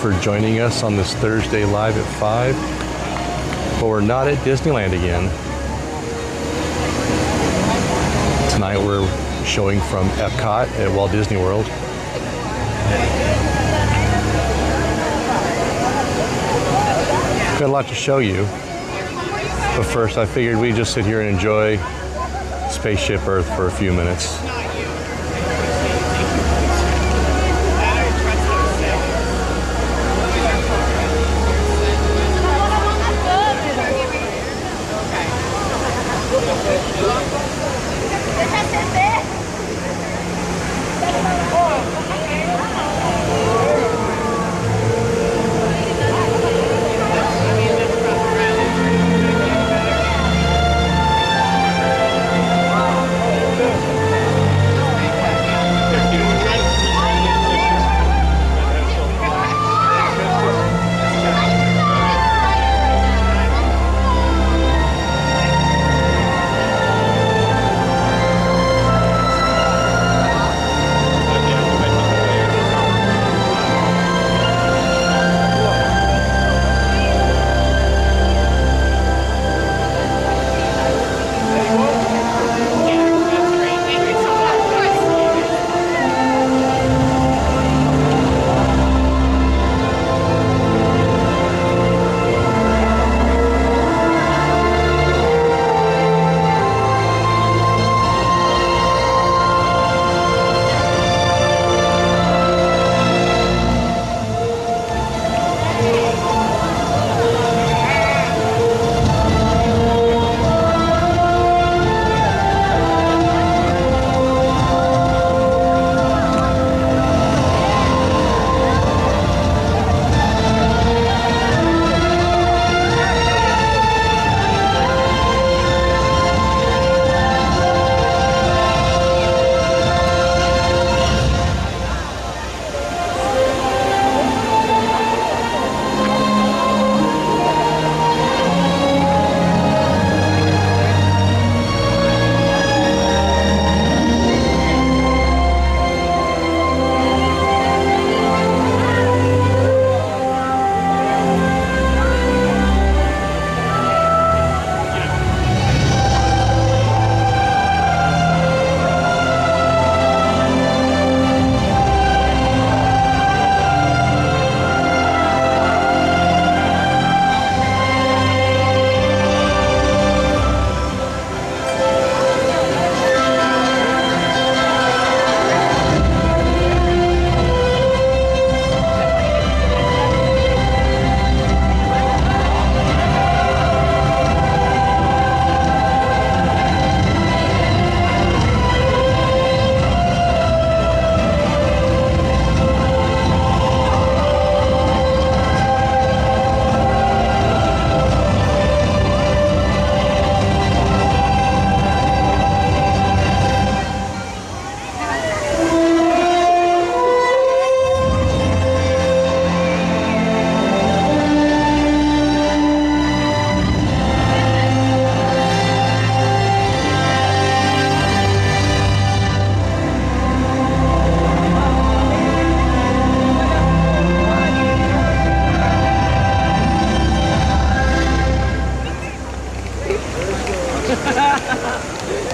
for joining us on this Thursday Live at 5. But we're not at Disneyland again. Tonight we're showing from Epcot at Walt Disney World. Got a lot to show you. But first I figured we'd just sit here and enjoy Spaceship Earth for a few minutes.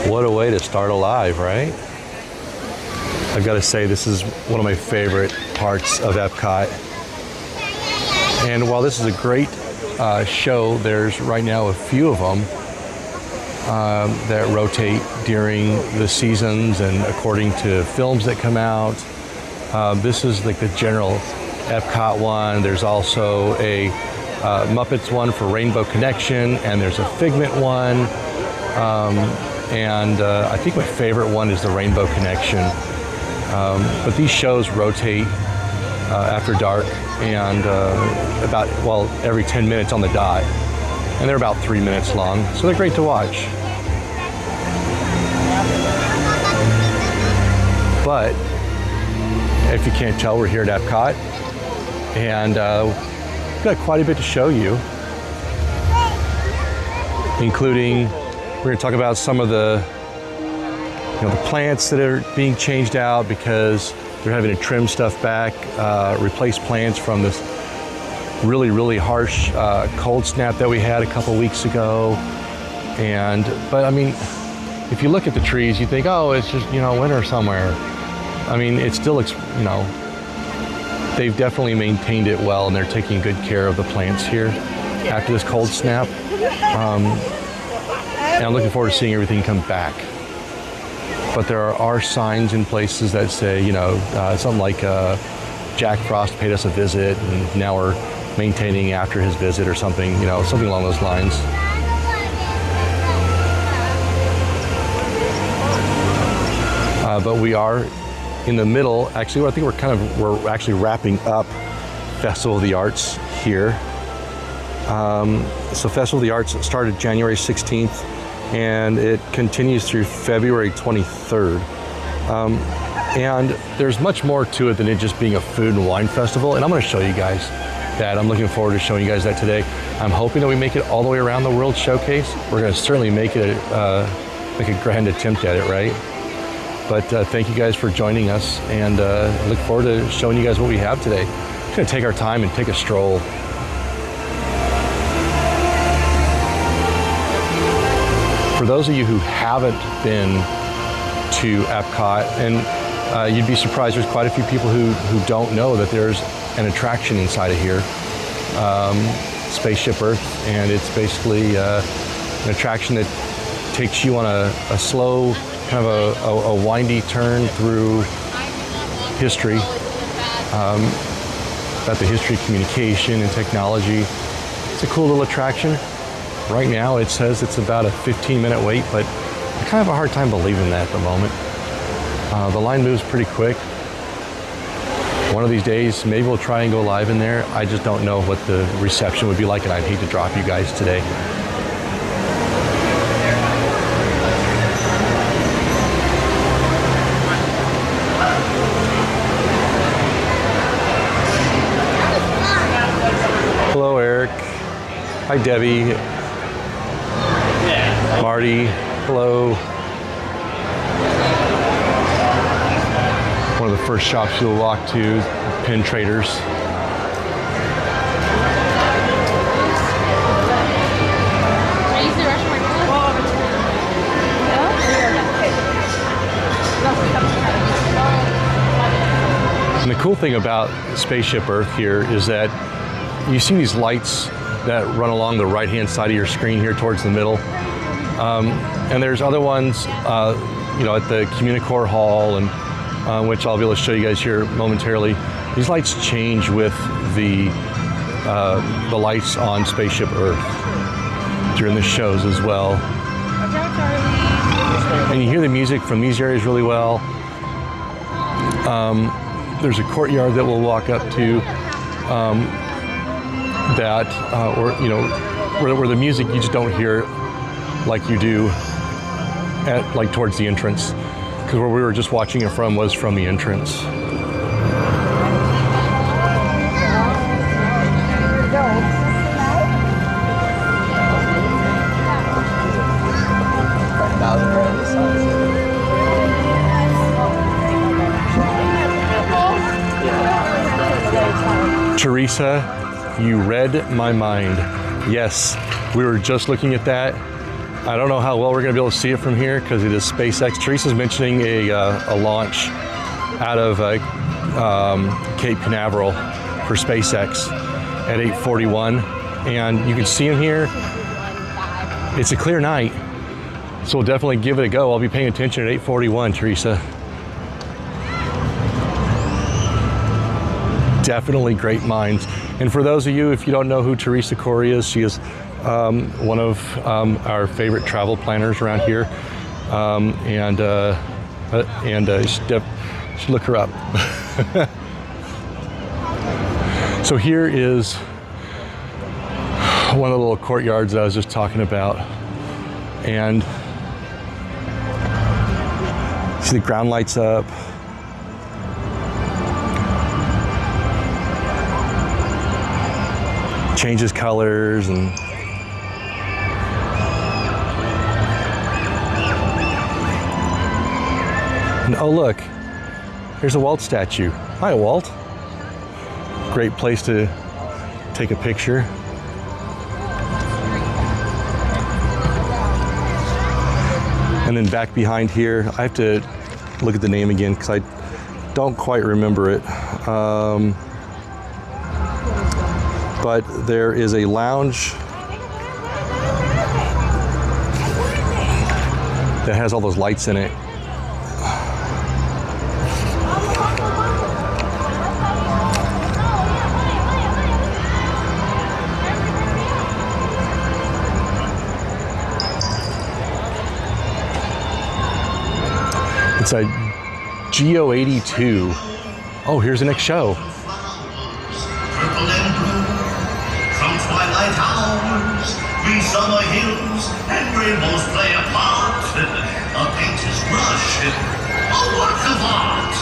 What a way to start a live, right? I've got to say, this is one of my favorite parts of Epcot. And while this is a great show, there's right now a few of them that rotate during the seasons and according to films that come out. This is like the general Epcot one. There's also a Muppets one for Rainbow Connection, and there's a Figment one. I think my favorite one is the Rainbow Connection. But these shows rotate after dark and every 10 minutes on the dot. And they're about 3 minutes long, so they're great to watch. But if you can't tell, we're here at Epcot, and we've got quite a bit to show you, including we're going to talk about some of the plants that are being changed out because they're having to trim stuff back, replace plants from this really harsh cold snap that we had a couple weeks ago. But I mean, if you look at the trees, you think, oh, it's just, you know, winter somewhere. I mean, it still looks, you know, they've definitely maintained it well, and they're taking good care of the plants here after this cold snap. And I'm looking forward to seeing everything come back. But there are signs in places that say, you know, something like Jack Frost paid us a visit, and now we're maintaining after his visit, or something, you know, something along those lines. But we are in the middle. Actually, I think we're actually wrapping up Festival of the Arts here. So Festival of the Arts started January 16th, and it continues through February 23rd. And there's much more to it than it just being a food and wine festival. And I'm going to show you guys that. I'm looking forward to showing you guys that today. I'm hoping that we make it all the way around the World Showcase. We're going to certainly make a grand attempt at it, right? But thank you guys for joining us, and I look forward to showing you guys what we have today. We're just going to take our time and take a stroll. For those of you who haven't been to Epcot, and you'd be surprised, there's quite a few people who don't know that there's an attraction inside of here, Spaceship Earth, and it's basically an attraction that takes you on a slow, kind of a windy turn through history, about the history of communication and technology. It's a cool little attraction. Right now it says it's about a 15-minute wait, but I kind of have a hard time believing that at the moment. The line moves pretty quick. One of these days, maybe we'll try and go live in there. I just don't know what the reception would be like, and I'd hate to drop you guys today. Hello, Eric. Hi, Debbie. Marty. Hello. One of the first shops you'll walk to, Pin Traders. And the cool thing about Spaceship Earth here is that you see these lights that run along the right-hand side of your screen here towards the middle. And there's other ones, you know, at the Communicore Hall, and which I'll be able to show you guys here momentarily. These lights change with the lights on Spaceship Earth during the shows as well. And you hear the music from these areas really well. There's a courtyard that we'll walk up to or you know, where the music you just don't hear like you do at like towards the entrance, because where we were just watching it from was from the entrance. Teresa, you read my mind. Yes, we were just looking at that. I don't know how well we're going to be able to see it from here because it is SpaceX. Teresa's mentioning a launch out of Cape Canaveral for SpaceX at 8:41, and you can see him here. It's a clear night, so we'll definitely give it a go. I'll be paying attention at 8:41, Teresa. Definitely great minds. And for those of you, if you don't know who Teresa Corey is, she is one of our favorite travel planners around here. You should look her up. So here is one of the little courtyards that I was just talking about. And see the ground lights up. Changes colors and oh look, here's a Walt statue. Hi Walt. Great place to take a picture. And then back behind here, I have to look at the name again because I don't quite remember it. But there is a lounge that has all those lights in it. It's a Geo 82. Oh, here's the next show. Purple and blue, from twilight hours, green summer hills and rainbows play a part. A painter's brush, a work of art.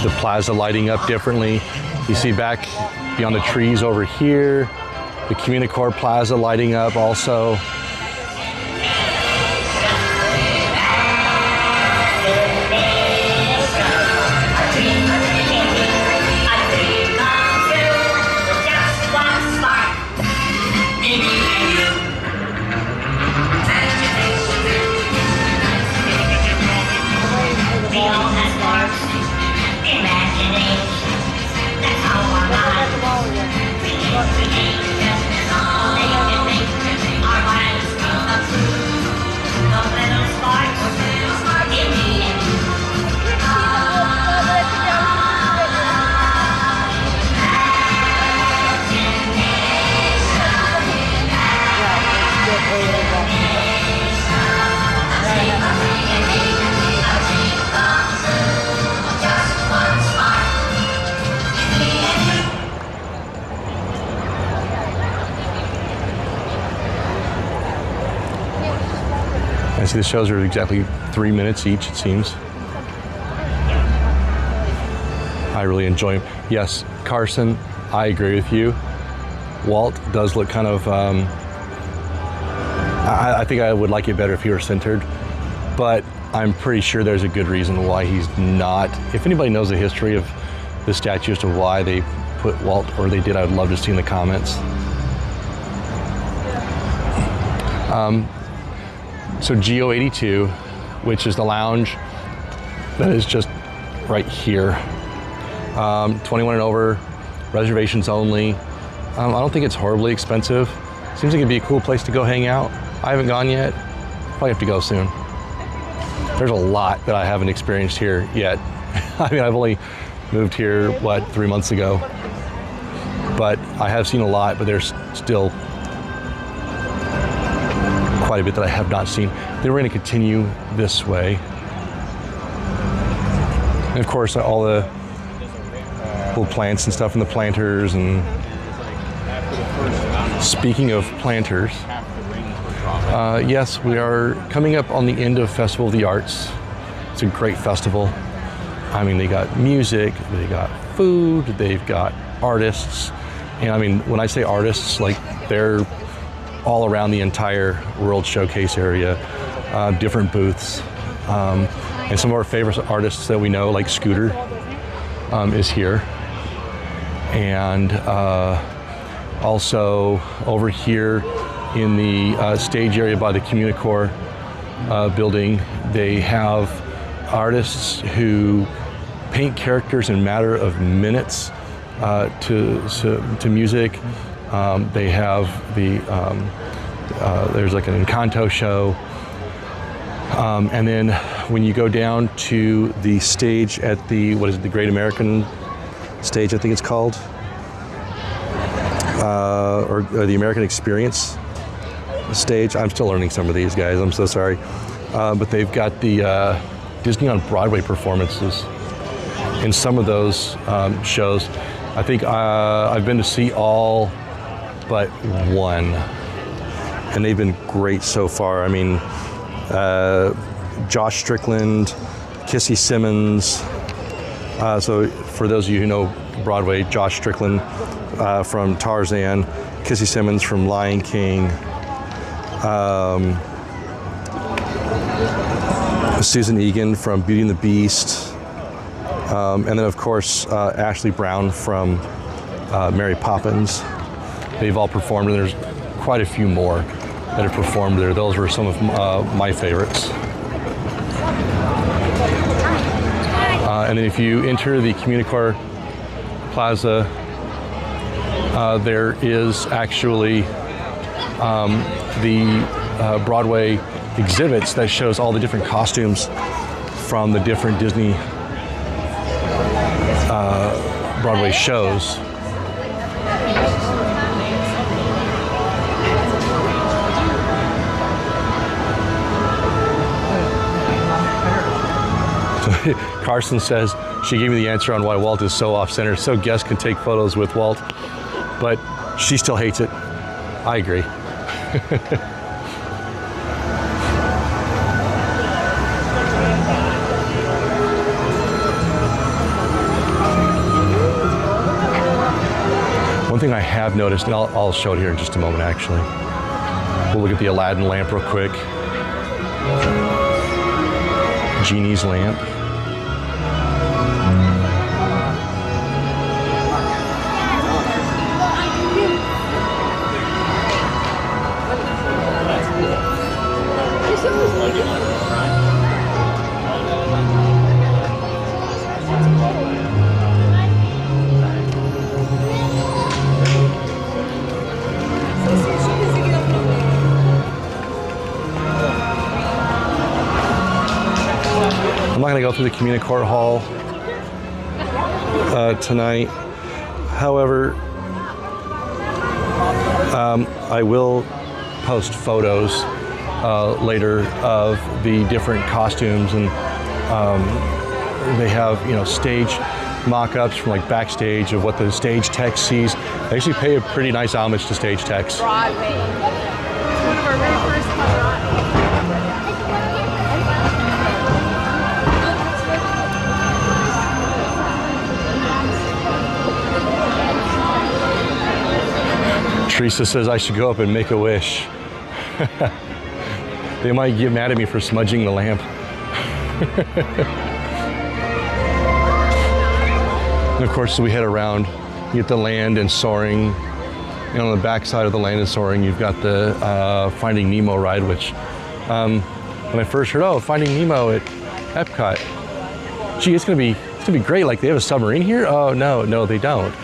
The plaza lighting up differently. You see back beyond the trees over here, the Communicore Plaza lighting up also. I see the shows are exactly 3 minutes each, it seems. I really enjoy them. Yes, Carson, I agree with you. Walt does look kind of, I think I would like it better if he were centered, but I'm pretty sure there's a good reason why he's not. If anybody knows the history of the statue as to why they put Walt, or they did, I would love to see in the comments. So Geo 82, which is the lounge that is just right here. 21 and over, reservations only. I don't think it's horribly expensive. Seems like it'd be a cool place to go hang out. I haven't gone yet. Probably have to go soon. There's a lot that I haven't experienced here yet. I mean, I've only moved here, 3 months ago? But I have seen a lot, but there's still quite a bit that I have not seen. Then we're going to continue this way. And of course, all the little plants and stuff in the planters and Speaking of planters, yes, we are coming up on the end of Festival of the Arts. It's a great festival. I mean, they got music, they got food, they've got artists. And I mean, when I say artists, like they're all around the entire World Showcase area, different booths. And some of our favorite artists that we know, like Scooter, is here. And also over here in the stage area by the Communicore building, they have artists who paint characters in a matter of minutes to music. They have there's like an Encanto show. And then when you go down to the stage at the Great American Stage, I think it's called, or the American Experience stage. I'm still learning some of these, guys. I'm so sorry. But they've got the Disney on Broadway performances in some of those shows. I think I've been to see all but one, and they've been great so far. I mean, Josh Strickland, Kissy Simmons. So for those of you who know Broadway, Josh Strickland from Tarzan, Kissy Simmons from Lion King, Susan Egan from Beauty and the Beast, and then of course Ashley Brown from Mary Poppins. They've all performed, and there's quite a few more that have performed there. Those were some of my favorites. And then if you enter the Communicore Plaza, there is actually the Broadway exhibits that shows all the different costumes from the different Disney Broadway shows. Carson says she gave me the answer on why Walt is so off-center, so guests can take photos with Walt, but she still hates it. I agree. One thing I have noticed, and I'll show it here in just a moment actually. We'll look at the Aladdin lamp real quick. Genie's lamp. I'm not going to go through the Communicore Hall tonight. However, I will post photos later of the different costumes, and they have, you know, stage mock-ups from like backstage of what the stage tech sees. They actually pay a pretty nice homage to stage techs. Broadway. It's one of our very first Teresa says I should go up and make a wish. They might get mad at me for smudging the lamp. And of course, we head around, you get the Land and Soaring. And on the back side of the Land and Soaring, you've got the Finding Nemo ride, which when I first heard, oh, Finding Nemo at Epcot, gee, it's gonna be great. Like, they have a submarine here? Oh, no, they don't.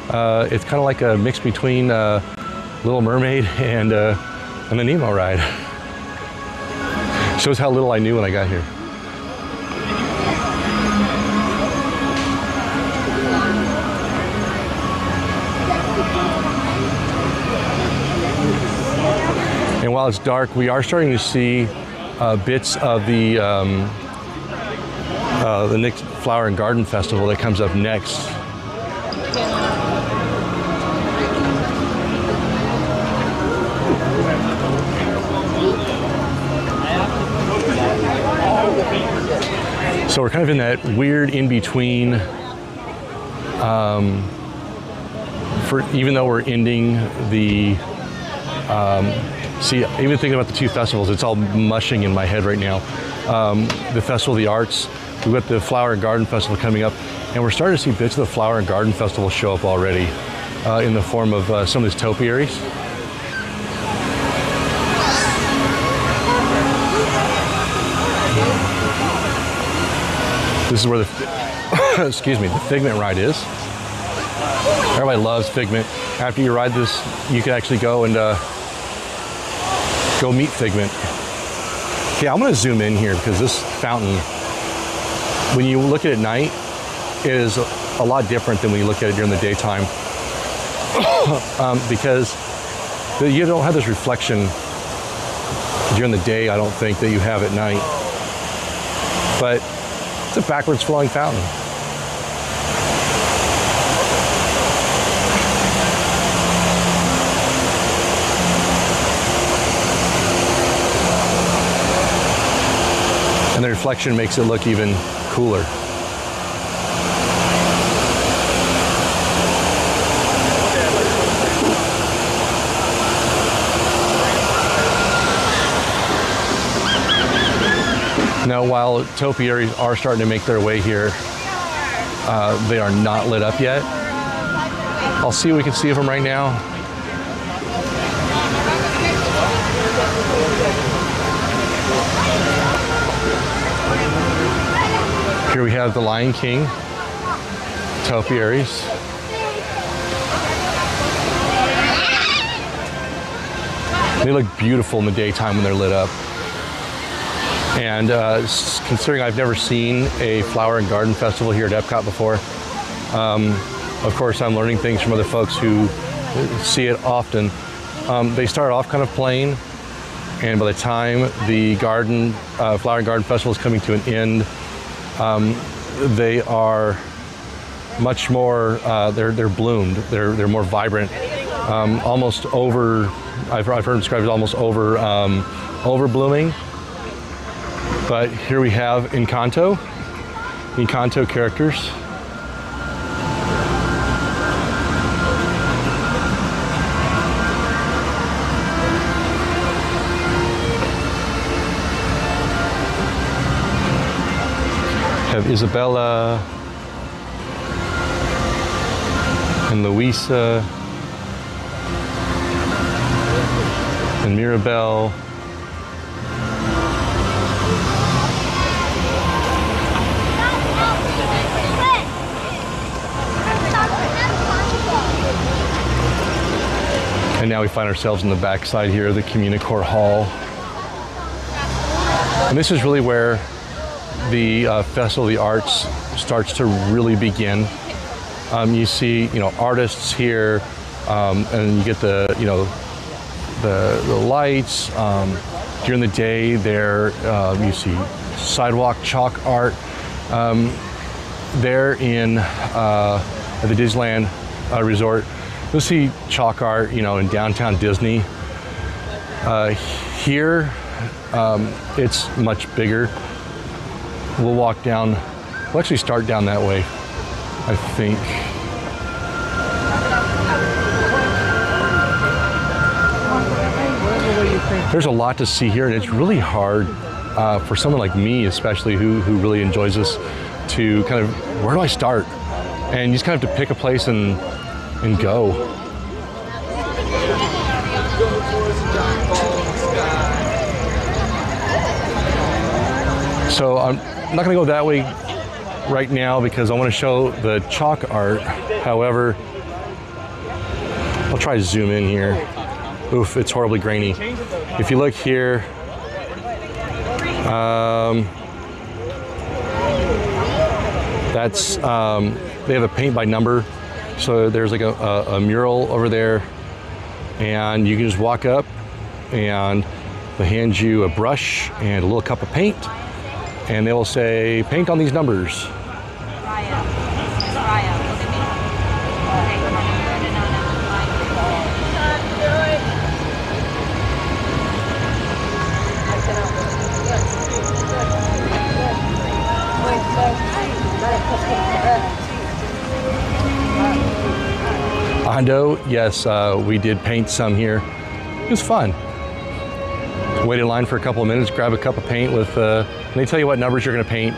It's kind of like a mix between Little Mermaid and the Nemo ride. Shows how little I knew when I got here. And while it's dark, we are starting to see bits of the next Flower and Garden Festival that comes up next. So we're kind of in that weird in-between, even though we're ending the, see, even thinking about the two festivals, it's all mushing in my head right now. The Festival of the Arts, we've got the Flower and Garden Festival coming up, and we're starting to see bits of the Flower and Garden Festival show up already in the form of some of these topiaries. This is where the, excuse me, the Figment ride is. Everybody loves Figment. After you ride this, you can actually go and go meet Figment. Okay, I'm gonna zoom in here because this fountain, when you look at it at night, it is a lot different than when you look at it during the daytime. Because you don't have this reflection during the day, I don't think, that you have at night. But it's a backwards flowing fountain. And the reflection makes it look even cooler. Now, while topiaries are starting to make their way here, they are not lit up yet. I'll see what we can see of them right now. Here we have the Lion King topiaries. They look beautiful in the daytime when they're lit up. And considering I've never seen a flower and garden festival here at Epcot before, of course I'm learning things from other folks who see it often. They start off kind of plain, and by the time the flower and garden festival is coming to an end, they are much more, they're bloomed, they're more vibrant, almost over, I've heard them described as almost over blooming. But here we have Encanto characters. Have Isabella and Luisa and Mirabelle. And now we find ourselves in the backside here of the Communicore Hall. And this is really where the Festival of the Arts starts to really begin. You see, artists here, and you get the lights. During the day, there you see sidewalk chalk art. There at the Disneyland Resort, you'll see chalk art, in downtown Disney. Here, it's much bigger. We'll walk down, we'll actually start down that way, I think. There's a lot to see here, and it's really hard for someone like me, especially who really enjoys this, to kind of, where do I start? And you just kind of have to pick a place and go. So I'm not going to go that way right now because I want to show the chalk art. However, I'll try to zoom in here. Oof, it's horribly grainy. If you look here, that's they have a paint by number. So there's like a mural over there, and you can just walk up and they hand you a brush and a little cup of paint, and they will say, paint on these numbers. condo, yes, we did paint some here. It was fun. Wait in line for a couple of minutes, grab a cup of paint with, and they tell you what numbers you're gonna paint.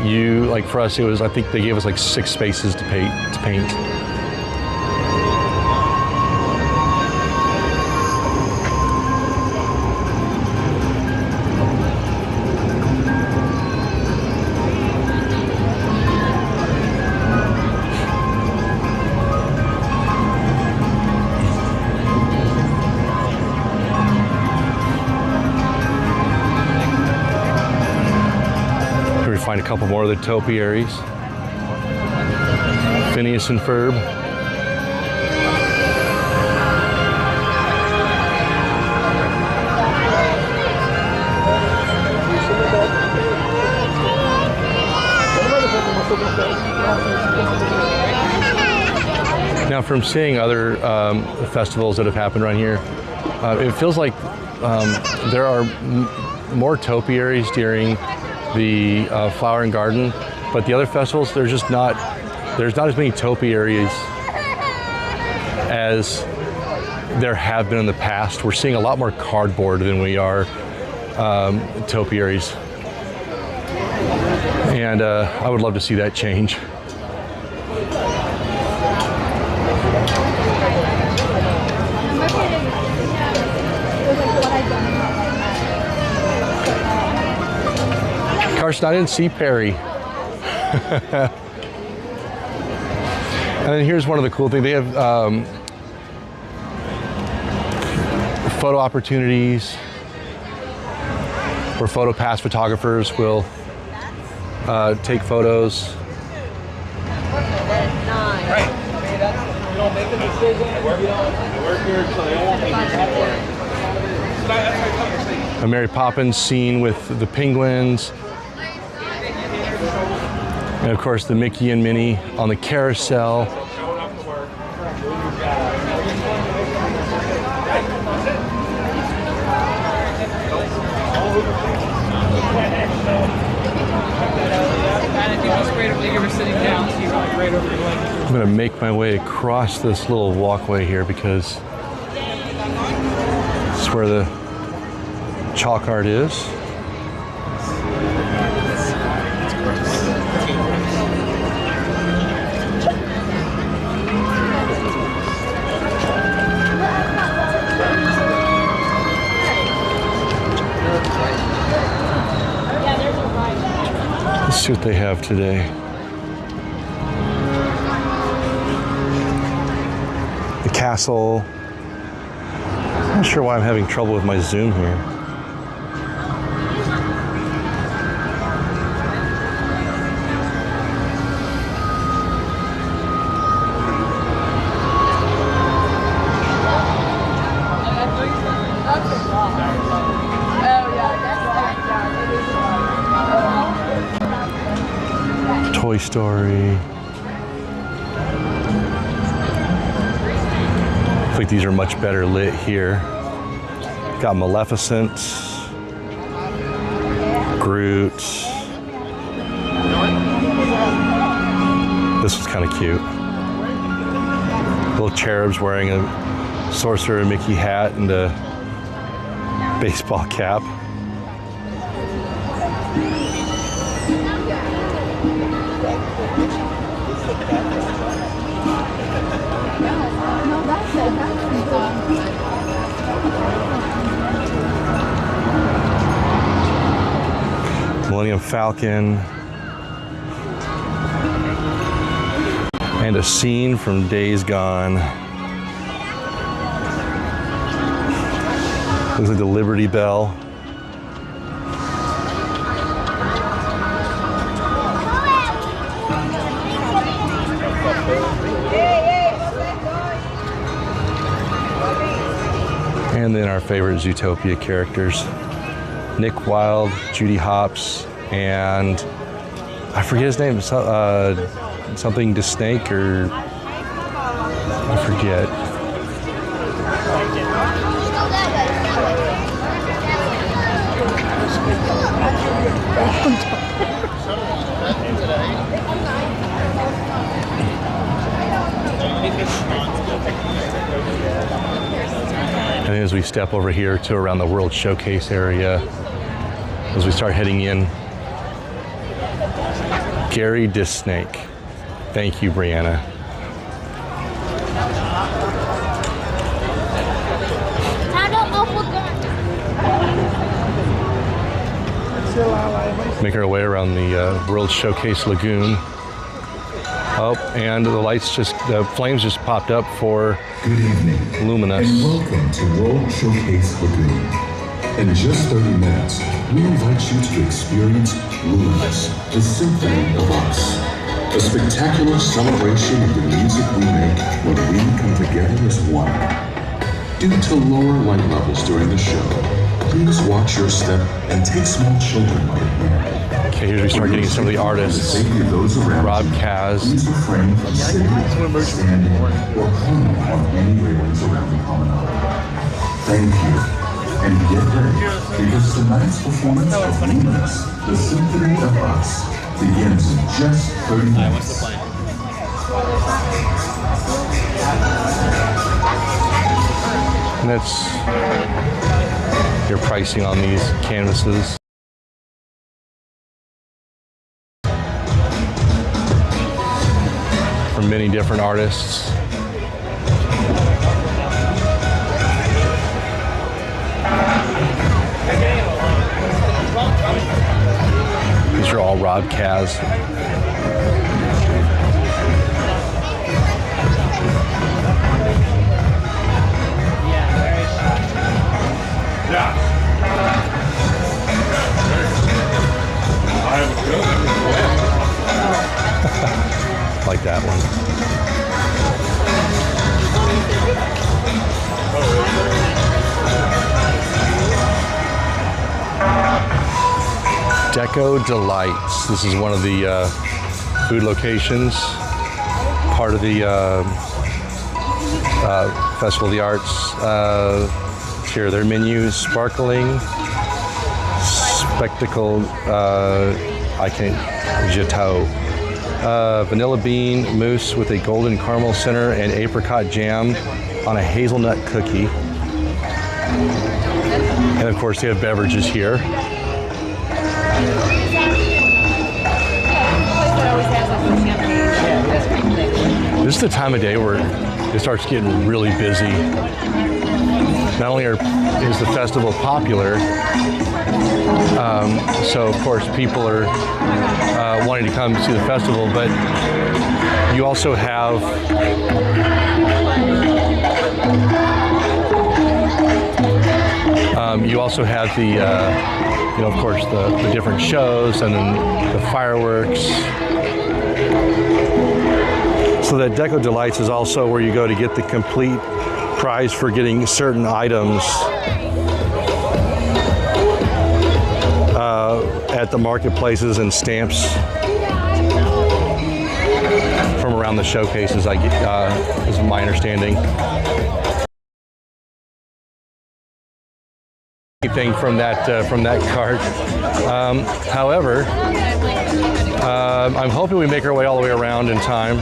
You, like for us, it was, I think they gave us like 6 spaces to paint. Find a couple more of the topiaries. Phineas and Ferb. Now, from seeing other festivals that have happened around here, it feels like there are more topiaries during the Flower and Garden, but the other festivals, there's not as many topiaries as there have been in the past. We're seeing a lot more cardboard than we are topiaries, and I would love to see that change. Carson, I didn't see Perry. And then here's one of the cool things. They have photo opportunities where photo pass photographers will take photos. A Mary Poppins scene with the penguins. And of course, the Mickey and Minnie on the carousel. I'm going to make my way across this little walkway here because it's where the chalk art is. Let's see what they have today. The castle. I'm not sure why I'm having trouble with my zoom here. Toy Story. I think these are much better lit here. Got Maleficent, Groot. This was kind of cute. Little cherubs wearing a Sorcerer Mickey hat and a baseball cap. Millennium Falcon. And a scene from Days Gone. Looks like the Liberty Bell. And then our favorite Zootopia characters. Nick Wilde, Judy Hopps, and I forget his name, something to Snake or I forget. step over here to around the World Showcase area as we start heading in. Gary Disnake. Thank you, Brianna. Making our way around the World Showcase Lagoon. Oh, and the flames just popped up for Good evening, Luminous. and welcome to World Showcase Lagoon. In just 30 minutes, we invite you to experience Luminous, the Symphony of Us. A spectacular celebration of the music we make when we come together as one. Due to lower light levels during the show, please watch your step and take small children by the hand. Okay, here we start getting some of the artists. Rob Kaz. Please refrain from sitting, standing, or climbing on any railings around the promenade. Thank you. And get ready, because tonight's performance of Luminous, the Symphony of Us, begins in just 30 minutes. And that's your pricing on these canvases. From many different artists. These are all Rob Kaz. Like that one. Deco Delights. This is one of the food locations, part of the Festival of the Arts. Here, their menus: sparkling, spectacle, I can't, Gâteau. Vanilla bean mousse with a golden caramel center and apricot jam on a hazelnut cookie. And of course, they have beverages here. This is the time of day where it starts getting really busy. Not only is the festival popular, so of course people are wanting to come see the festival, but you also have the of course the different shows and then the fireworks. So that Deco Delights is also where you go to get the complete prize for getting certain items at the marketplaces and stamps from around the showcases, is my understanding. Anything from that cart. However, I'm hoping we make our way all the way around in time,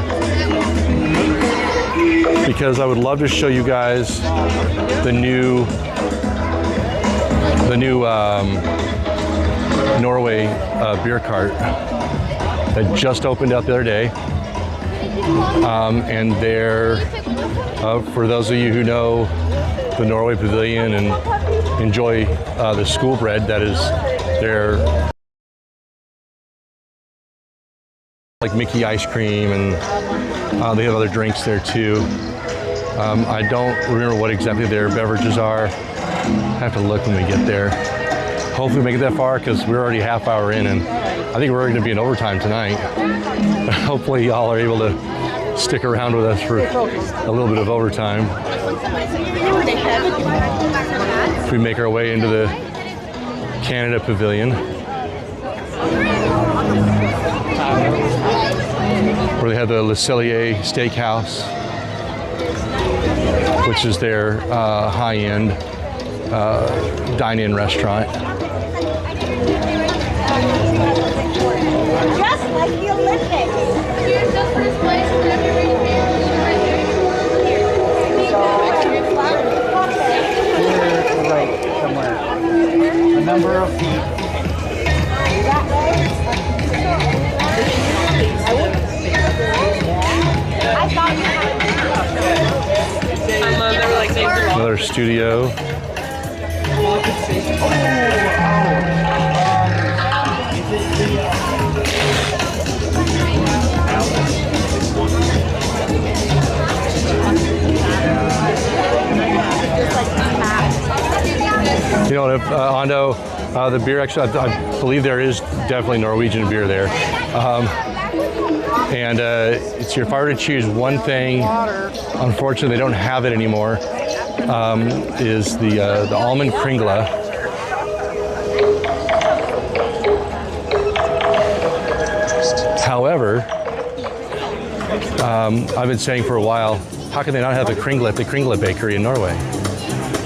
because I would love to show you guys the new Norway beer cart that just opened up the other day. And they're, for those of you who know the Norway Pavilion and enjoy the school bread, that is their like Mickey ice cream, and they have other drinks there too. I don't remember what exactly their beverages are. I have to look when we get there. Hopefully we make it that far, because we're already half hour in, and I think we're going to be in overtime tonight. Hopefully y'all are able to stick around with us for a little bit of overtime. We make our way into the Canada Pavilion, where they have the Le Cellier Steakhouse, which is their high-end dine-in restaurant. Just like the Olympics. Here's the first place for everybody. number of feet. Another studio. You know, Ando, the beer, actually, I believe there is definitely Norwegian beer there. And it's if I were to choose one thing, unfortunately they don't have it anymore, is the almond kringle. However, I've been saying for a while, how can they not have the kringle at the Kringle Bakery in Norway?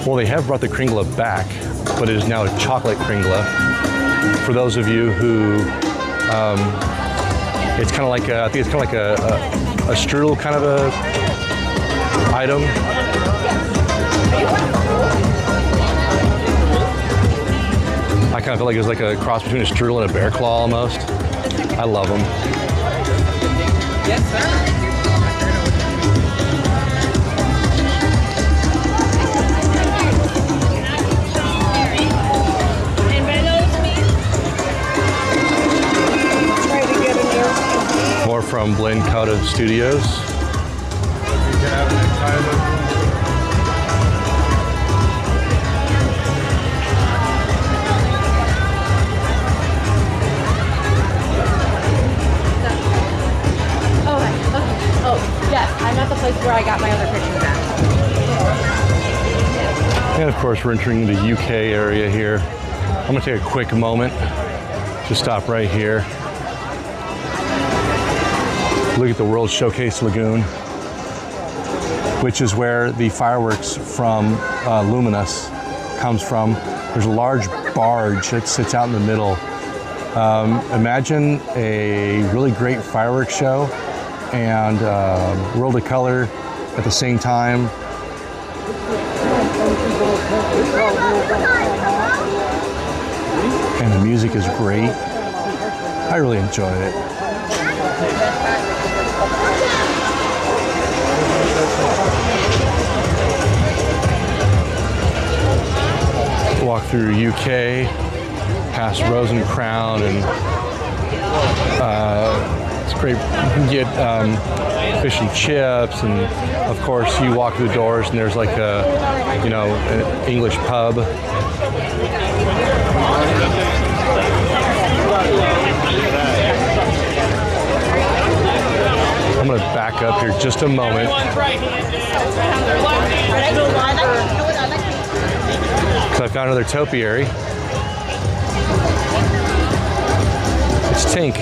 Well, they have brought the kringle back, but it is now a chocolate kringle. For those of you who, it's kind of like I think it's kind of like a strudel kind of a item. I kind of feel like it's like a cross between a strudel and a bear claw almost. I love them. Yes, sir. More from Blaine Cauda Studios. Oh, yes, I'm at the place where I got my other pictures at. And of course, we're entering the UK area here. I'm gonna take a quick moment to stop right here. Look at the World Showcase Lagoon, which is where the fireworks from Luminous comes from. There's a large barge that sits out in the middle. Imagine a really great fireworks show and World of Color at the same time. And the music is great. I really enjoyed it. Walk through UK, past Rose and Crown, and it's great. You can get fish and chips, and of course you walk through the doors and there's like a, you know, an English pub. I'm gonna back up here just a moment. Because I found another topiary. It's Tink.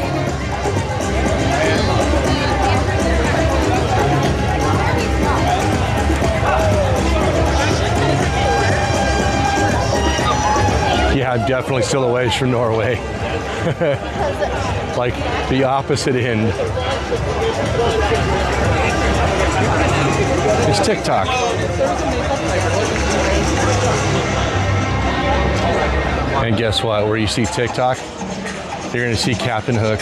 Yeah, I'm definitely still a ways from Norway. Like the opposite end. It's TikTok. And guess what? Where you see TikTok, you're going to see Captain Hook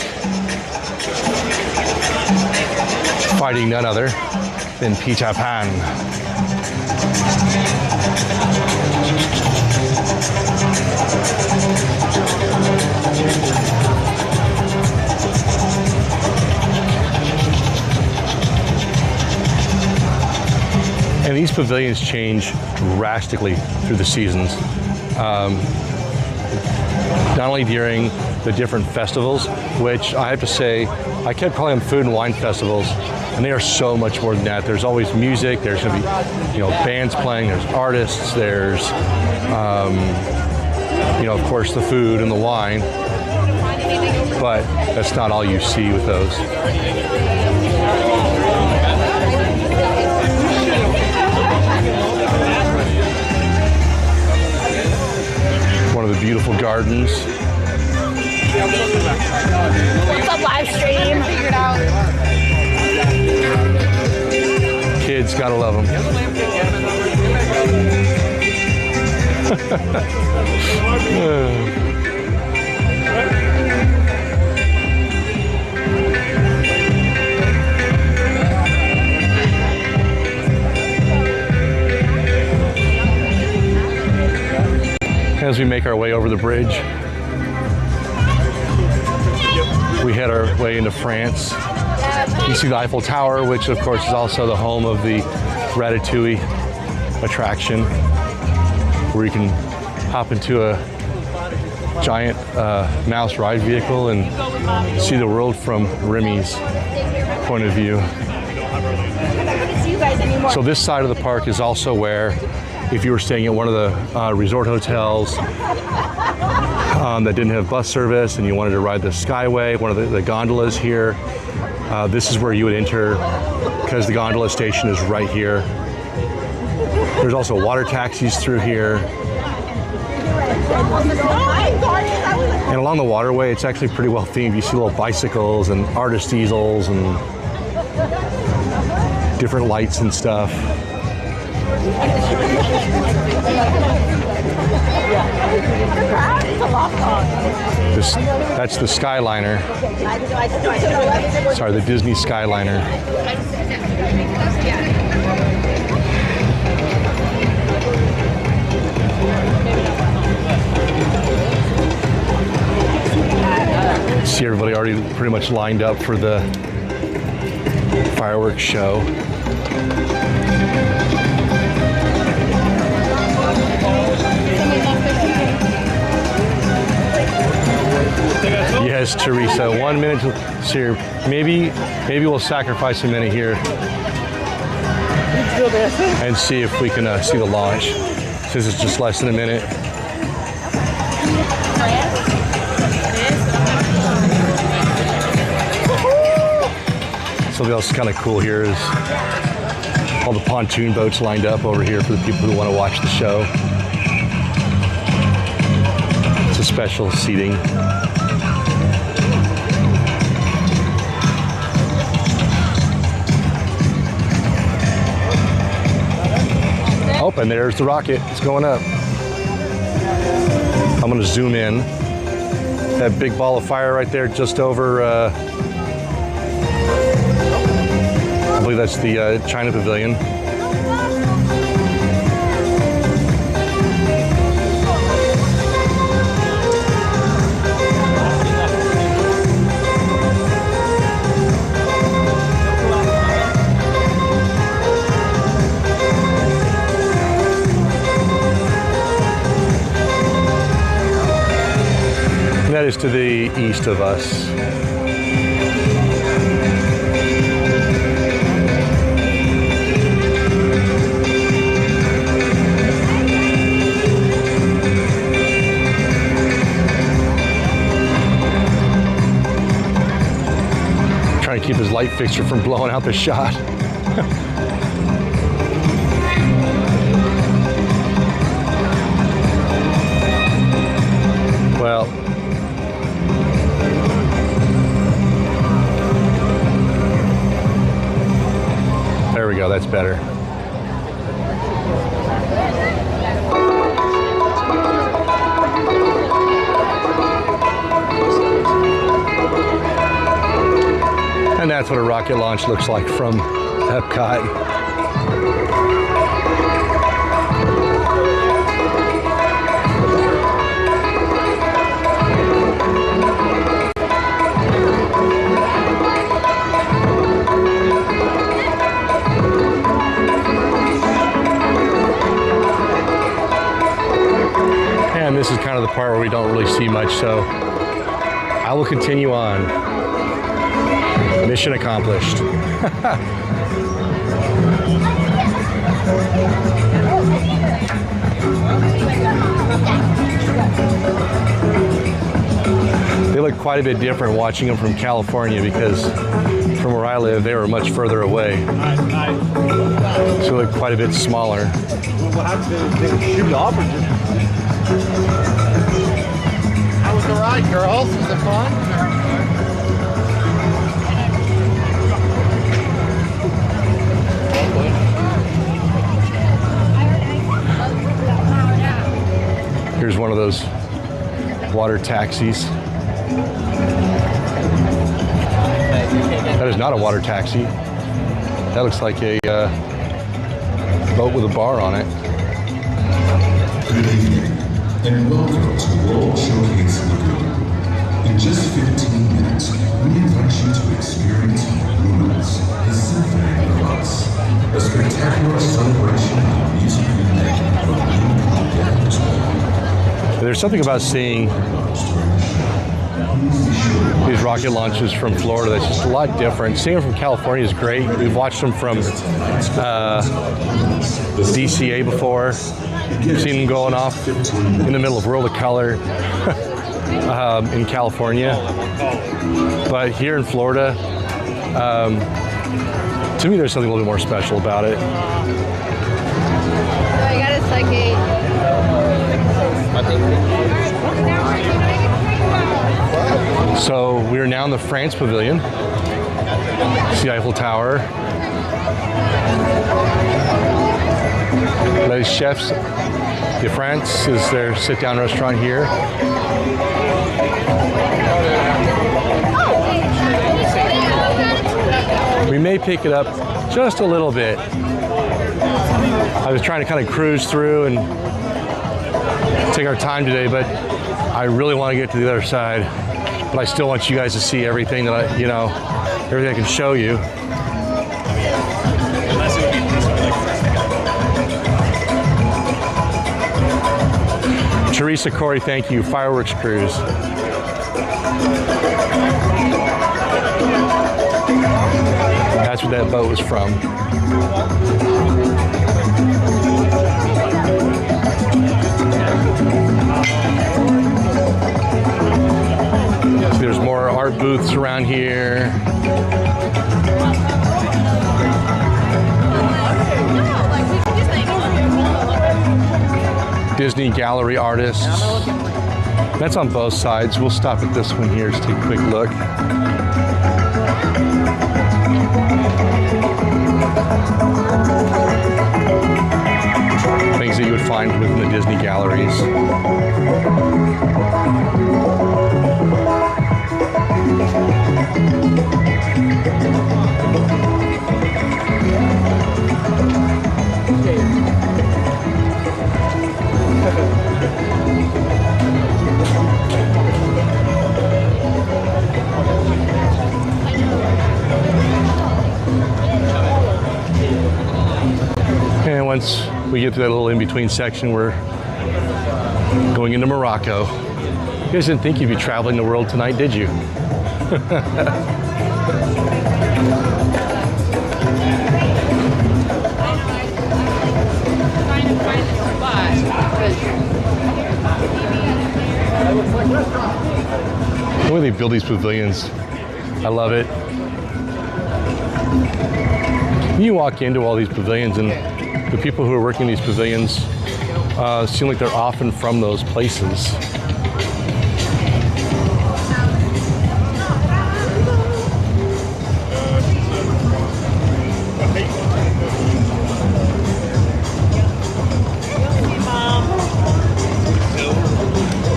fighting none other than Peter Pan. And these pavilions change drastically through the seasons. Not only during the different festivals, which I have to say, I kept calling them food and wine festivals, and they are so much more than that. There's always music, there's gonna be, you know, bands playing, there's artists, there's, you know, of course the food and the wine, but that's not all you see with those. One of the beautiful gardens. What's up, live stream? Figured out. Kids, gotta love them. As we make our way over the bridge, we head our way into France. You see the Eiffel Tower, which of course is also the home of the Ratatouille attraction, where you can hop into a giant mouse ride vehicle and see the world from Remy's point of view. So this side of the park is also where, if you were staying at one of the resort hotels that didn't have bus service and you wanted to ride the Skyway, one of the gondolas here, this is where you would enter, because the gondola station is right here. There's also water taxis through here. And along the waterway, it's actually pretty well themed. You see little bicycles and artist easels and different lights and stuff. That's the Skyliner. Sorry, the Disney Skyliner. See everybody already pretty much lined up for the fireworks show. Yes, Teresa. 1 minute. Here, maybe we'll sacrifice a minute here and see if we can see the launch, since it's just less than a minute. Something else kind of cool here is all the pontoon boats lined up over here for the people who want to watch the show. It's a special seating. Oh, and there's the rocket. It's going up. I'm going to zoom in. That big ball of fire right there just over, I believe that's the China Pavilion. That is to the east of us. Trying to keep his light fixture from blowing out the shot. Well, there we go, that's better. And that's what a rocket launch looks like from Epcot. And this is kind of the part where we don't really see much, so I will continue on. Mission accomplished. They look quite a bit different watching them from California, because from where I live, they were much further away. So they look quite a bit smaller. What happens is they shoot off or just... How was the ride, girls? Was it fun? Here's one of those water taxis. That is not a water taxi. That looks like a boat with a bar on it. Good evening, and welcome to World Showcase Lagoon. In just 15 minutes, we invite you to experience Lumens, the Symphony of Us, a spectacular celebration of the music we make from Moon Gathers Home. There's something about seeing these rocket launches from Florida that's just a lot different. Seeing them from California is great. We've watched them from DCA before. We've seen them going off in the middle of World of Color in California. But here in Florida, to me there's something a little bit more special about it. So I got us like a... So we are now in the France Pavilion. See Eiffel Tower. Les Chefs de France is their sit-down restaurant here. We may pick it up just a little bit. I was trying to kind of cruise through and take our time today, but I really want to get to the other side. But I still want you guys to see everything that everything I can show you. Teresa Corey, thank you. Fireworks Cruise. That's what that boat was from. There's more art booths around here. Disney gallery artists. That's on both sides. We'll stop at this one here to take a quick look. Things that you would find within the Disney galleries. And once we get to that little in-between section, we're going into Morocco. You guys didn't think you'd be traveling the world tonight, did you? The way they build these pavilions, I love it. You walk into all these pavilions and the people who are working these pavilions seem like they're often from those places.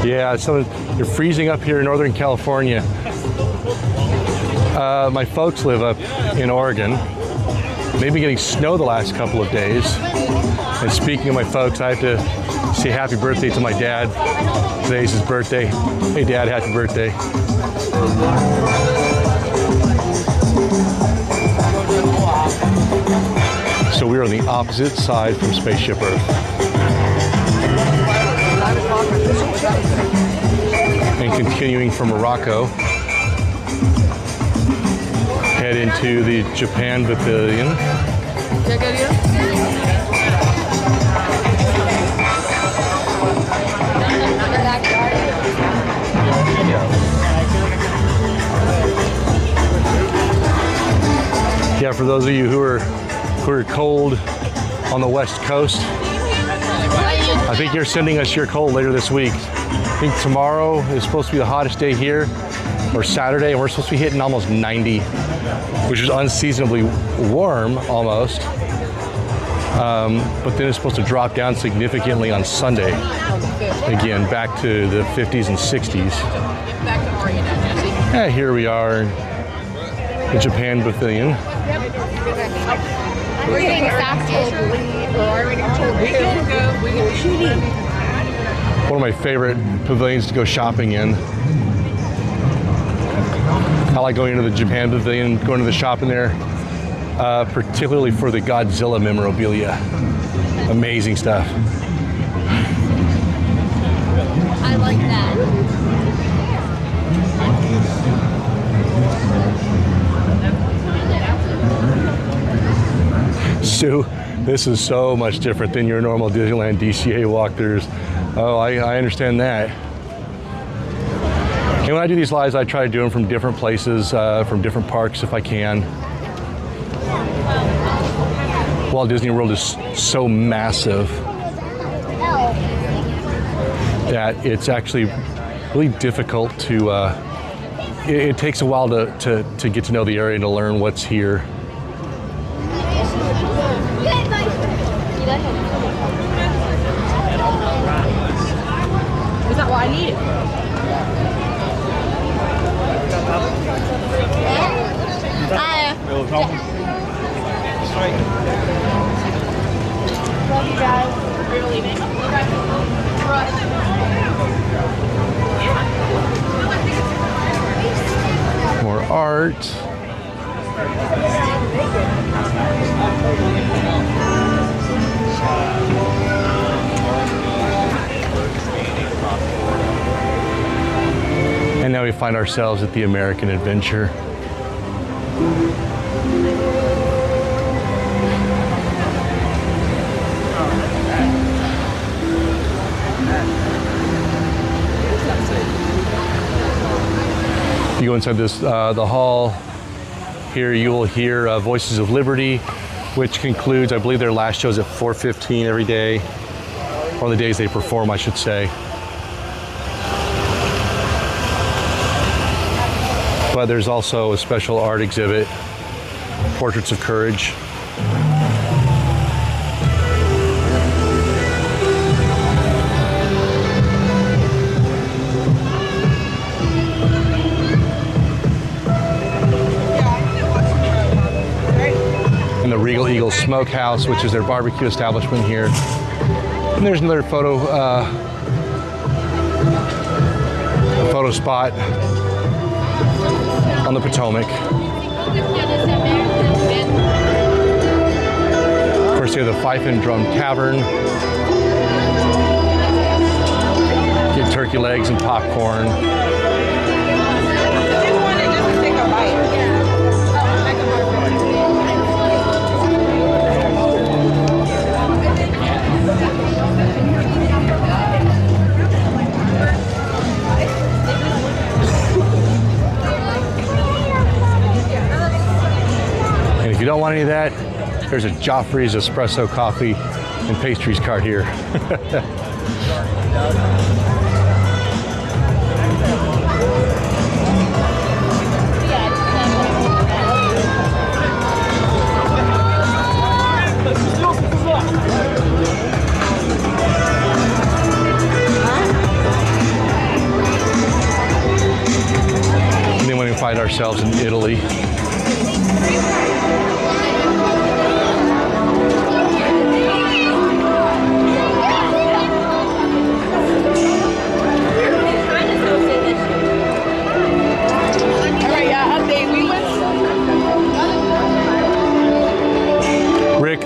Yeah, you're freezing up here in Northern California. My folks live up in Oregon. They've been getting snow the last couple of days. And speaking of my folks, I have to say happy birthday to my dad. Today's his birthday. Hey Dad, happy birthday. So we're on the opposite side from Spaceship Earth. And continuing from Morocco, head into the Japan Pavilion. Yeah, for those of you who are cold on the West Coast, I think you're sending us your cold later this week. I think tomorrow is supposed to be the hottest day here, or Saturday, and we're supposed to be hitting almost 90, which is unseasonably warm almost. but then it's supposed to drop down significantly on Sunday. Again, back to the 50s and 60s. Yeah, here we are in the Japan Pavilion. We're getting sake. One of my favorite pavilions to go shopping in. I like going into the Japan Pavilion, going to the shop in there, particularly for the Godzilla memorabilia. Amazing stuff. I like that. Sue, this is so much different than your normal Disneyland DCA walkthroughs. Oh, I understand that. And when I do these lives, I try to do them from different places, from different parks if I can. Walt Disney World is so massive that it's actually really difficult to, it takes a while to get to know the area and to learn what's here. Is that what I need? Love you guys. We're leaving. More art. And now we find ourselves at the American Adventure. You go inside this the hall. Here you will hear Voices of Liberty, which concludes, I believe their last show is at 4:15 every day, or the days they perform, I should say. But there's also a special art exhibit, Portraits of Courage. And the Regal Eagle Smokehouse, which is their barbecue establishment here. And there's another photo spot on the Potomac. Of course, you have the Fife and Drum Tavern. Get turkey legs and popcorn. And if you don't want any of that, there's a Joffrey's Espresso Coffee and Pastries cart here. And then when we find ourselves in Italy.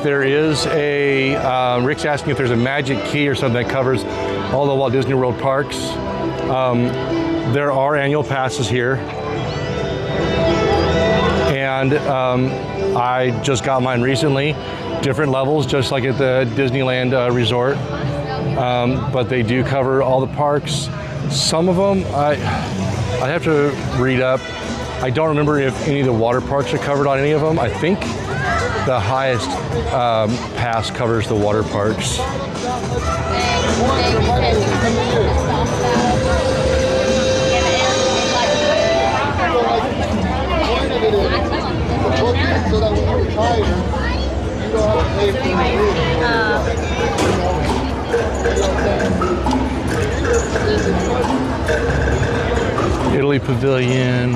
There is a, Rick's asking if there's a magic key or something that covers all the Walt Disney World parks. There are annual passes here. And I just got mine recently. Different levels, just like at the Disneyland Resort. But they do cover all the parks. Some of them, I have to read up. I don't remember if any of the water parks are covered on any of them. I think the highest pass covers the water parks. So that when you're tired, you don't have to pay for the Italy Pavilion.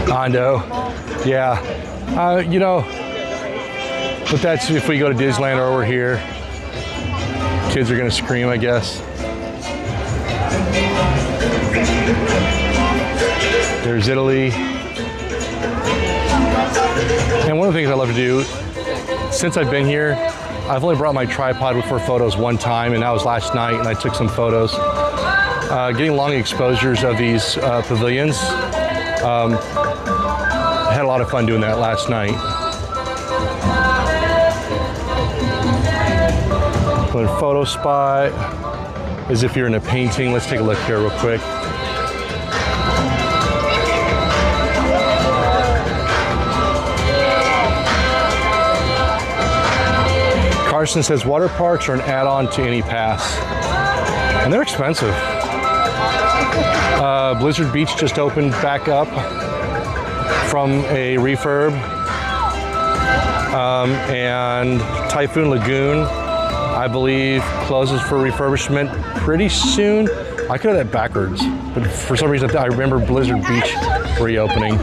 Condo, yeah. You know, but that's if we go to Disneyland or we're here. Kids are gonna scream, I guess. There's Italy. And one of the things I love to do, since I've been here, I've only brought my tripod for photos one time, and that was last night, and I took some photos. Getting long exposures of these pavilions. I had a lot of fun doing that last night. One photo spot, as if you're in a painting. Let's take a look here real quick. Carson says water parks are an add-on to any pass, and they're expensive. Blizzard Beach just opened back up from a refurb, and Typhoon Lagoon, I believe, closes for refurbishment pretty soon. I could have that backwards, but for some reason I remember Blizzard Beach reopening.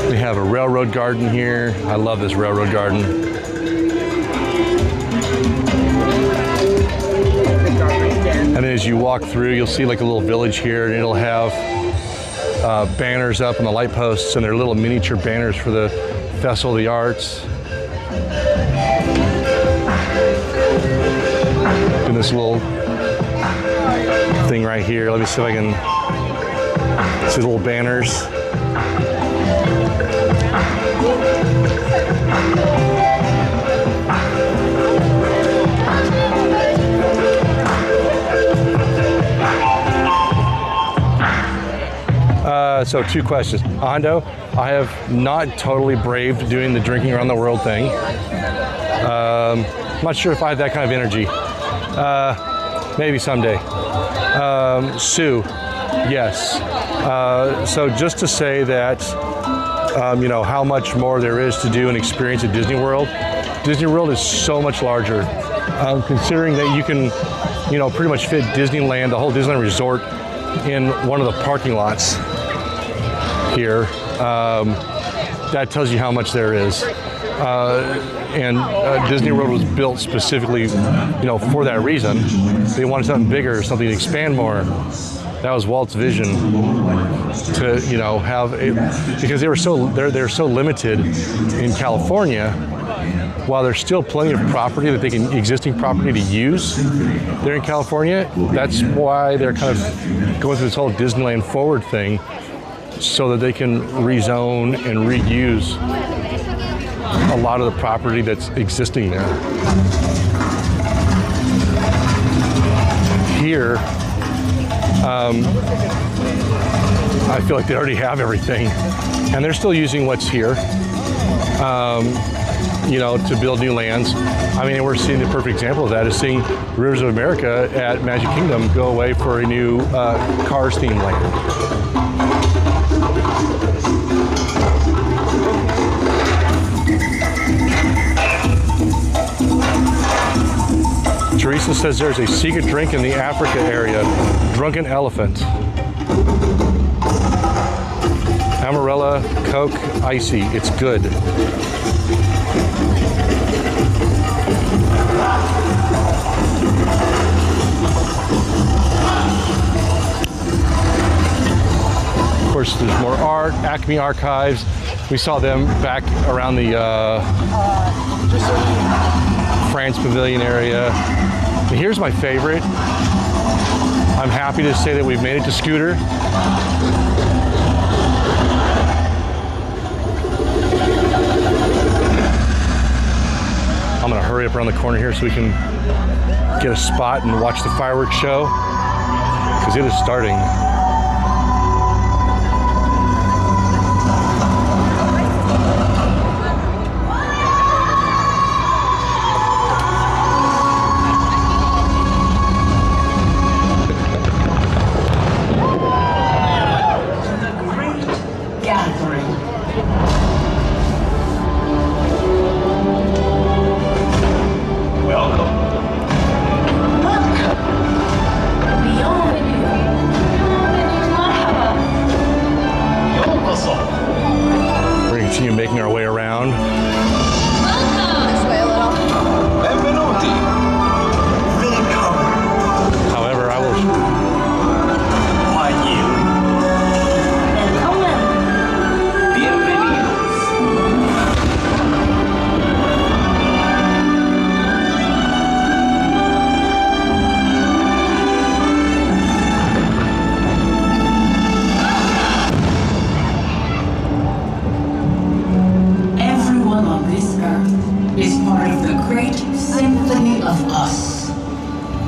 We have a railroad garden here. I love this railroad garden. And then as you walk through, you'll see like a little village here, and it'll have banners up on the light posts, and they're little miniature banners for the Festival of the Arts. And this little thing right here. Let me see if I can see the little banners. So 2 questions. Hondo, I have not totally braved doing the drinking around the world thing. I'm not sure if I have that kind of energy. Maybe someday. Sue, yes. So just to say that, you know, how much more there is to do and experience at Disney World. Disney World is so much larger. Considering that you can, you know, pretty much fit Disneyland, the whole Disneyland resort, in one of the parking lots here. That tells you how much there is. And Disney World was built specifically, you know, for that reason. They wanted something bigger, something to expand more. That was Walt's vision to, you know, have it, because they're so limited in California. While there's still plenty of property that they can, existing property to use there in California, that's why they're kind of going through this whole Disneyland Forward thing, so that they can rezone and reuse a lot of the property that's existing there. Here, I feel like they already have everything, and they're still using what's here, you know, to build new lands. I mean, we're seeing the perfect example of that is seeing Rivers of America at Magic Kingdom go away for a new Cars themed land. Teresa says there's a secret drink in the Africa area, Drunken Elephant. Amarella, Coke, Icy, it's good. Of course, there's more art, Acme Archives. We saw them back around the France Pavilion area. And here's my favorite. I'm happy to say that we've made it to Scooter. I'm gonna hurry up around the corner here so we can get a spot and watch the fireworks show, because it is starting.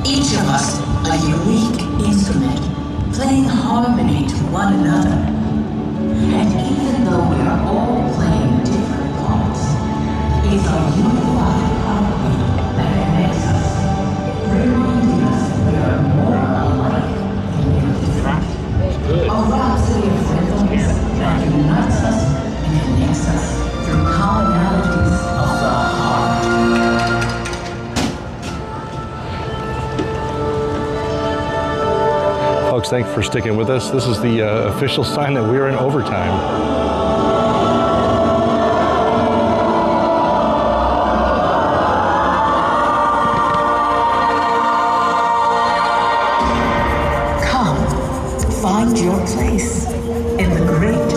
Each of us a unique instrument, playing harmony to one another. And even though we are all playing different parts, it's our unified harmony that connects us, reminding us that we are more alike than we are different. A rhapsody of rhythms that unites us and connects us through commonalities of the heart. Folks, thanks for sticking with us. This is the official sign that we are in overtime. Find your place in the great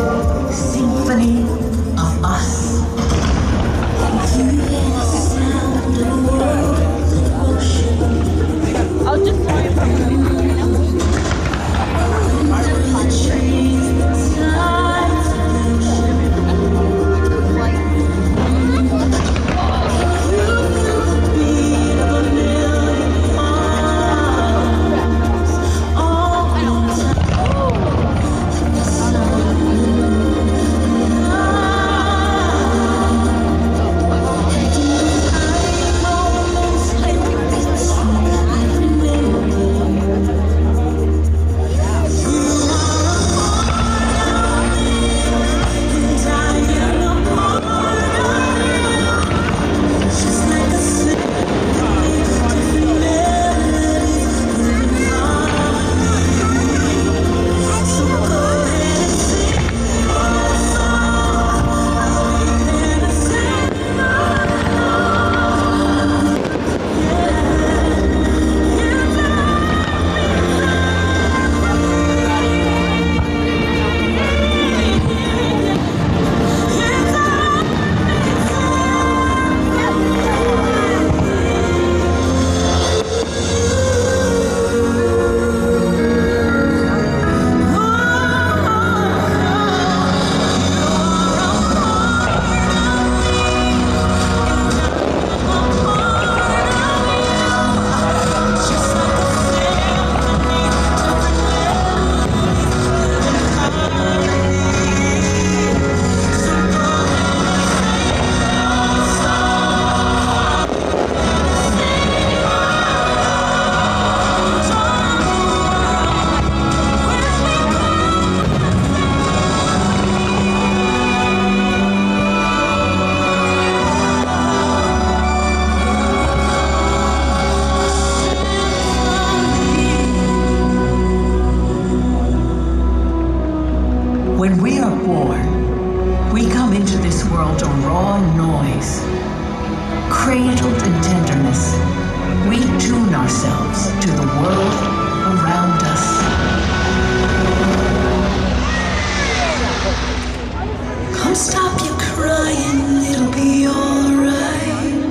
symphony of us. I'll just tell you from When we are born, we come into this world a raw noise. Cradled in tenderness, we tune ourselves to the world around us. Come stop your crying, it'll be alright.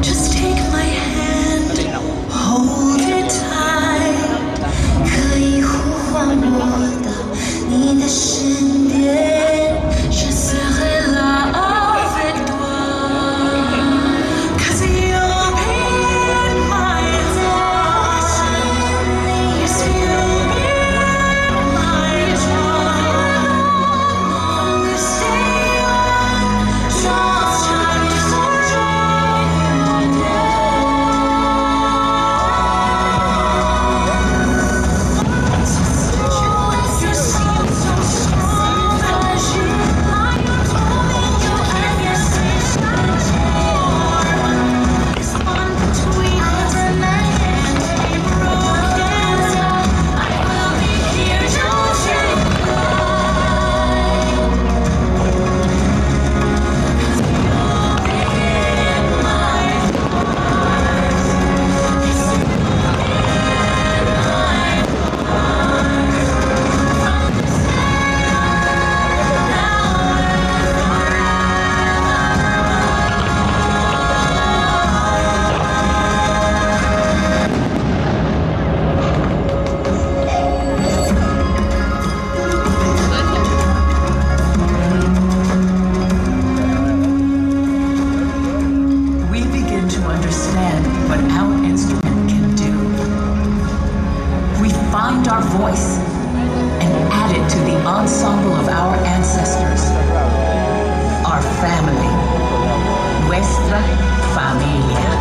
Just take my hand, hold it tight. 可以呼唤我到你的身边，je serai là avec find our voice and add it to the ensemble of our ancestors, our family, nuestra familia.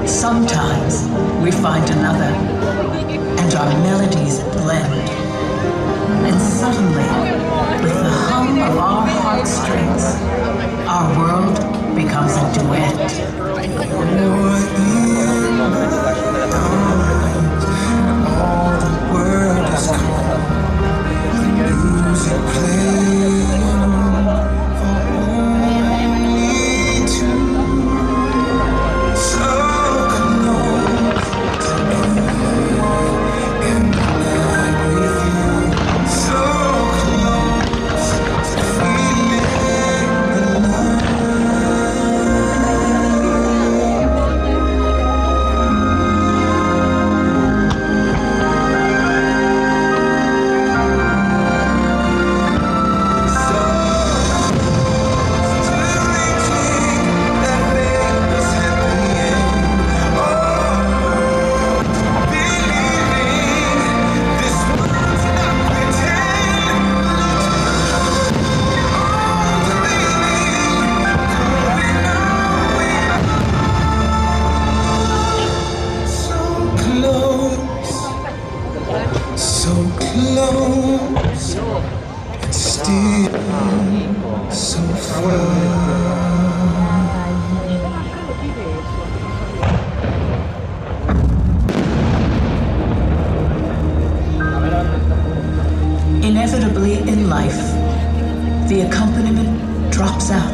Sometimes we find another, and our melodies blend. And suddenly, with the hum of our heartstrings, our world becomes a duet. All the world is calm. Music playing for only two. So close to me, in the night with you. So close to feeling so close, and still so far. Inevitably in life, the accompaniment drops out,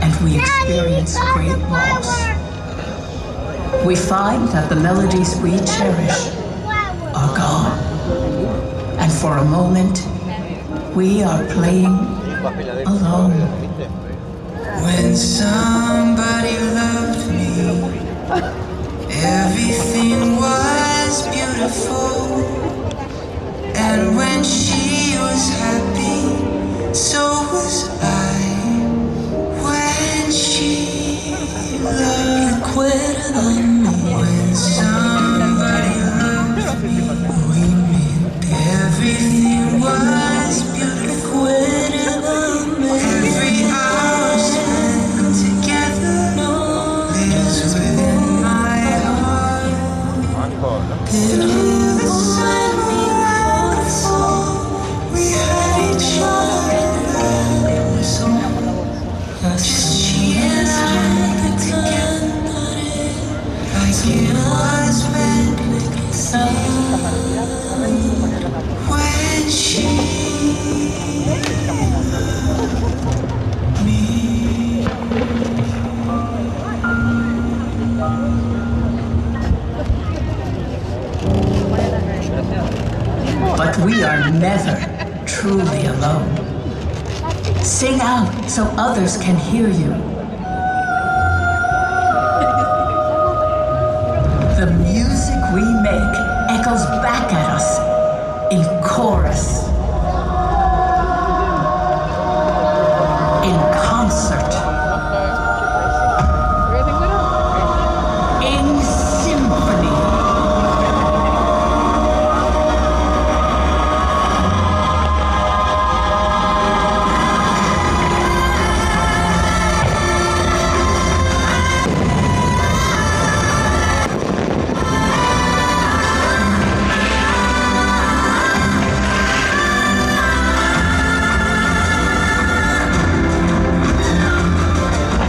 and we experience great loss. We find that the melodies we cherish are gone, and for a moment, we are playing alone. When somebody loved me, everything was beautiful, and when she was happy, so was I. When she loved, quit on me. When somebody loved me, we meant everything was beautiful. Quit on me. Every hour spent together. Just she and I together, like you was red sun. When she But we are never truly alone. Sing out so others can hear you. The music we make echoes back at us in chorus, in concert, in symphony.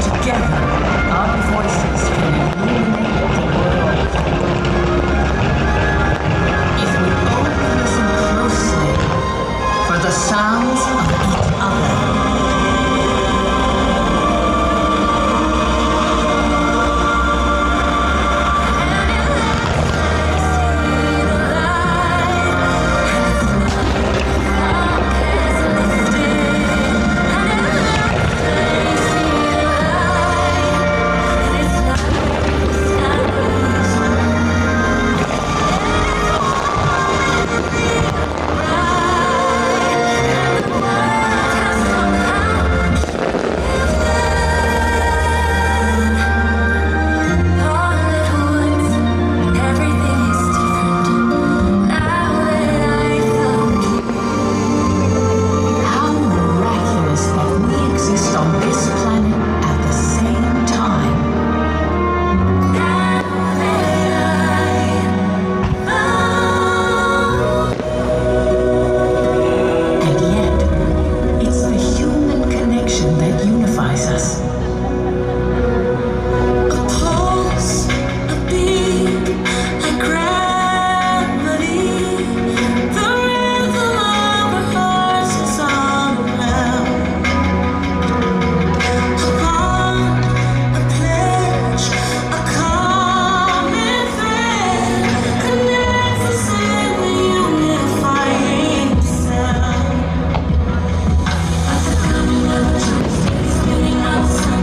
Together, our voices can illuminate the world. If we only listen closely for the sounds of each other. How miraculous that we exist on this planet at the same time. And yet, it's the human connection that unifies us. A pulse, a beat, like gravity. The rhythm of our hearts is all around. A bond, a pledge, a common thread connects us in the unifying sound. At the coming of the truth, spinning outside.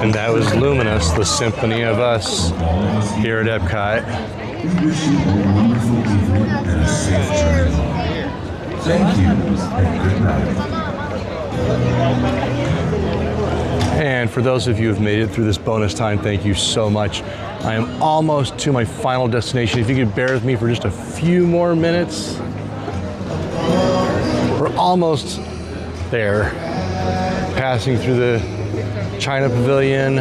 And that was Luminous, the Symphony of Us, here at Epcot. We wish you a wonderful evening and a safe journey. Thank you and good night. And for those of you who have made it through this bonus time, thank you so much. I am almost to my final destination. If you could bear with me for just a few more minutes. We're almost there. Passing through the China Pavilion.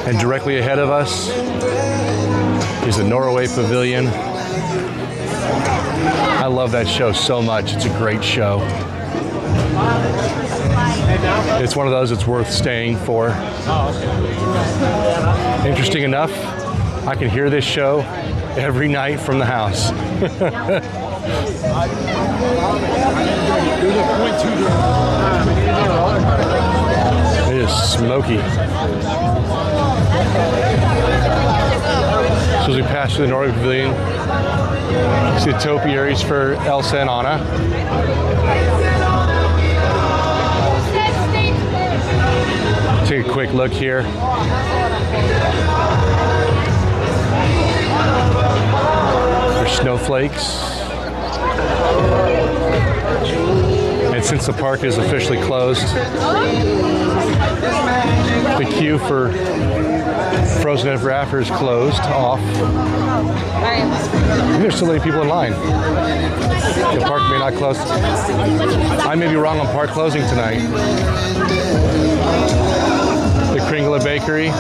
And directly ahead of us is the Norway Pavilion. I love that show so much. It's a great show. It's one of those that's worth staying for. Interesting enough, I can hear this show every night from the house. It is smoky. So as we pass through the Norway Pavilion, see the topiaries for Elsa and Anna. Take a quick look here. There's snowflakes. And since the park is officially closed, the queue for Frozen Ever After is closed off. There's still many people in line. The park may not close. I may be wrong on park closing tonight. The Kringla Bakery.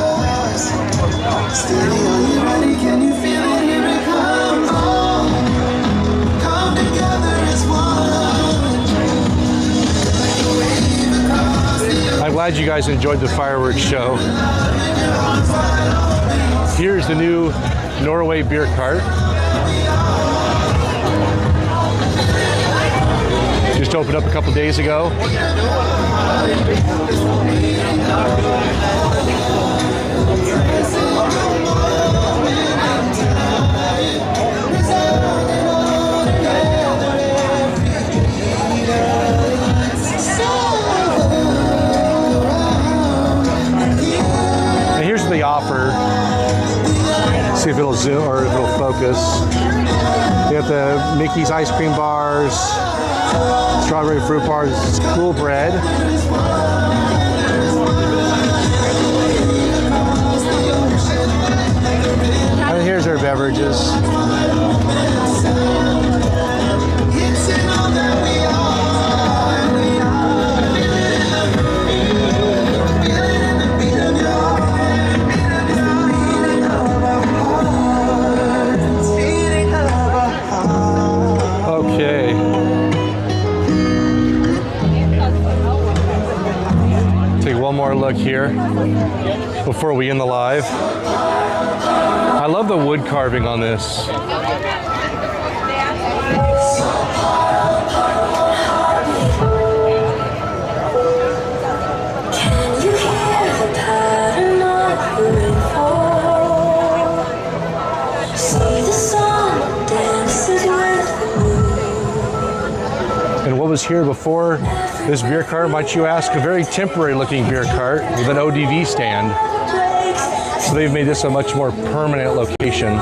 I'm glad you guys enjoyed the fireworks show. Here's the new Norway beer cart. Just opened up a couple days ago. And here's the offer. See if it'll zoom or if it'll focus. You got the Mickey's ice cream bars, strawberry fruit bars, cool bread. And here's our beverages. Okay. Take one more look here before we end the live. I love the wood carving on this. And what was here before this beer cart, might you ask? A very temporary looking beer cart with an ODV stand. So they've made this a much more permanent location.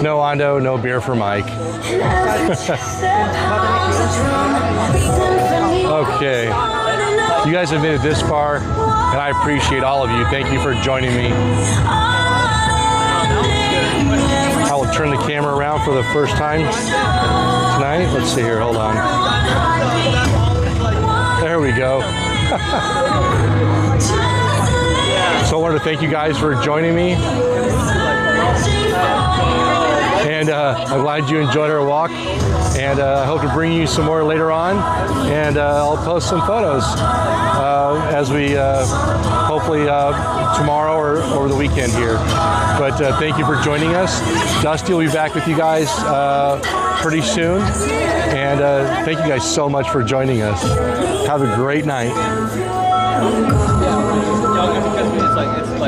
No Ando, no beer for Mike. Okay. You guys have made it this far, and I appreciate all of you. Thank you for joining me. I will turn the camera around for the first time tonight. Let's see here, hold on. There we go. So I wanted to thank you guys for joining me. And I'm glad you enjoyed our walk. And I hope to bring you some more later on. And I'll post some photos as we hopefully tomorrow or over the weekend here. But thank you for joining us. Dusty will be back with you guys pretty soon. And thank you guys so much for joining us. Have a great night.